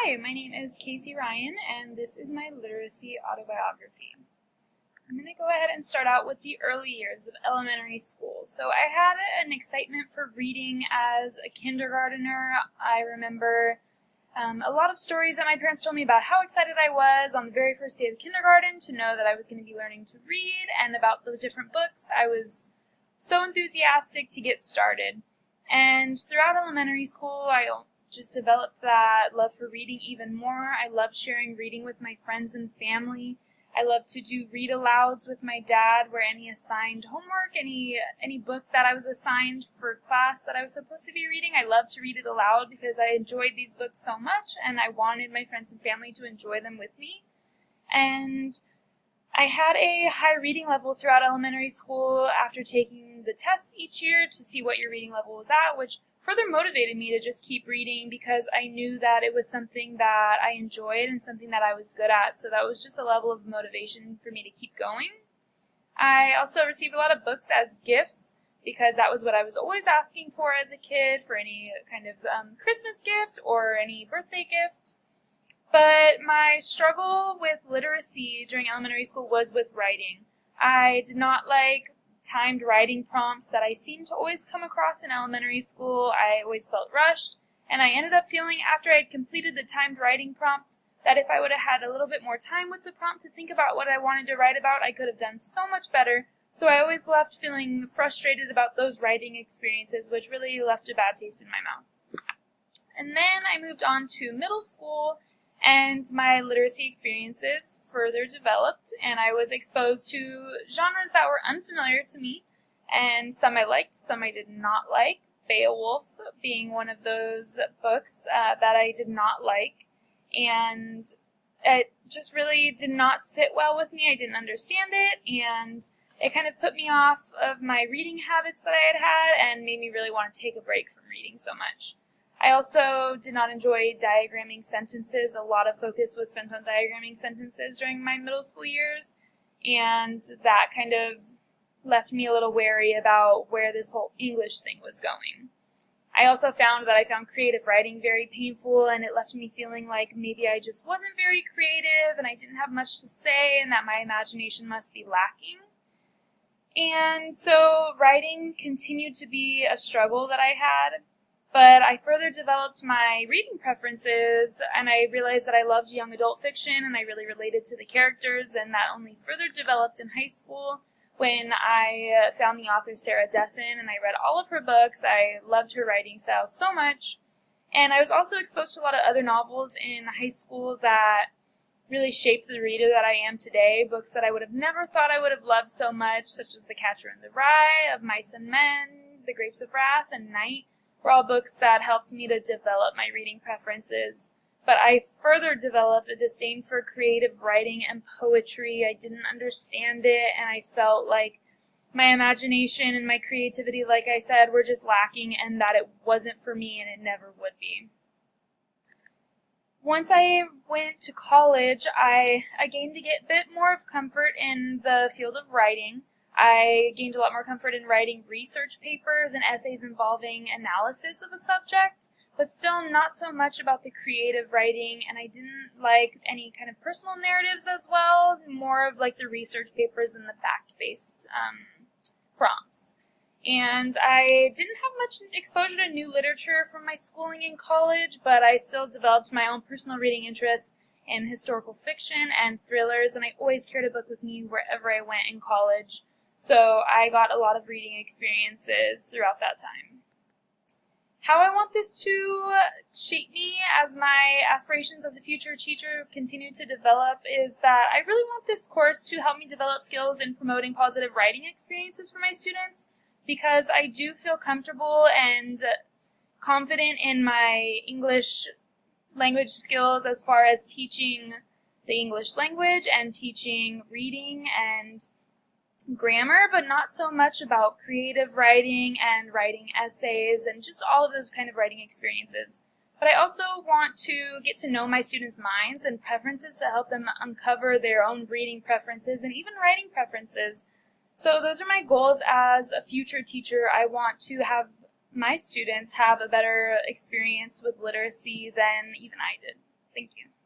Hi, my name is Casey Ryan, and this is my literacy autobiography. I'm going to go ahead and start out with the early years of elementary school. So I had an excitement for reading as a kindergartner. I remember a lot of stories that my parents told me about how excited I was on the very first day of kindergarten to know that I was going to be learning to read, and about the different books. I was so enthusiastic to get started. And throughout elementary school, I just developed that love for reading even more. I loved sharing reading with my friends and family. I loved to do read-alouds with my dad, where any assigned homework, any book that I was assigned for class that I was supposed to be reading, I loved to read it aloud because I enjoyed these books so much, and I wanted my friends and family to enjoy them with me. And I had a high reading level throughout elementary school after taking the tests each year to see what your reading level was at, which further motivated me to just keep reading because I knew that it was something that I enjoyed and something that I was good at. So that was just a level of motivation for me to keep going. I also received a lot of books as gifts because that was what I was always asking for as a kid, for any kind of Christmas gift or any birthday gift. But my struggle with literacy during elementary school was with writing. I did not like timed writing prompts that I seemed to always come across in elementary school. I always felt rushed, and I ended up feeling after I had completed the timed writing prompt that if I would have had a little bit more time with the prompt to think about what I wanted to write about, I could have done so much better. So I always left feeling frustrated about those writing experiences, which really left a bad taste in my mouth. And then I moved on to middle school, and my literacy experiences further developed, and I was exposed to genres that were unfamiliar to me, and some I liked, some I did not like. Beowulf being one of those books that I did not like, and it just really did not sit well with me. I didn't understand it, and it kind of put me off of my reading habits that I had had and made me really want to take a break from reading so much. I also did not enjoy diagramming sentences. A lot of focus was spent on diagramming sentences during my middle school years, and that kind of left me a little wary about where this whole English thing was going. I also found that I found creative writing very painful, and it left me feeling like maybe I just wasn't very creative and I didn't have much to say and that my imagination must be lacking. And so writing continued to be a struggle that I had. But I further developed my reading preferences, and I realized that I loved young adult fiction, and I really related to the characters, and that only further developed in high school when I found the author Sarah Dessen, and I read all of her books. I loved her writing style so much, and I was also exposed to a lot of other novels in high school that really shaped the reader that I am today, books that I would have never thought I would have loved so much, such as The Catcher in the Rye, Of Mice and Men, The Grapes of Wrath, and Night. Were all books that helped me to develop my reading preferences. But I further developed a disdain for creative writing and poetry. I didn't understand it, and I felt like my imagination and my creativity, like I said, were just lacking, and that it wasn't for me and it never would be. Once I went to college, I gained to get a bit more of comfort in the field of writing. I gained a lot more comfort in writing research papers and essays involving analysis of a subject, but still not so much about the creative writing, and I didn't like any kind of personal narratives as well, more of like the research papers and the fact-based prompts. And I didn't have much exposure to new literature from my schooling in college, but I still developed my own personal reading interests in historical fiction and thrillers, and I always carried a book with me wherever I went in college. So I got a lot of reading experiences throughout that time. How I want this to shape me as my aspirations as a future teacher continue to develop is that I really want this course to help me develop skills in promoting positive writing experiences for my students, because I do feel comfortable and confident in my English language skills as far as teaching the English language and teaching reading and grammar, but not so much about creative writing and writing essays and just all of those kind of writing experiences. But I also want to get to know my students' minds and preferences to help them uncover their own reading preferences and even writing preferences. So those are my goals as a future teacher. I want to have my students have a better experience with literacy than even I did. Thank you.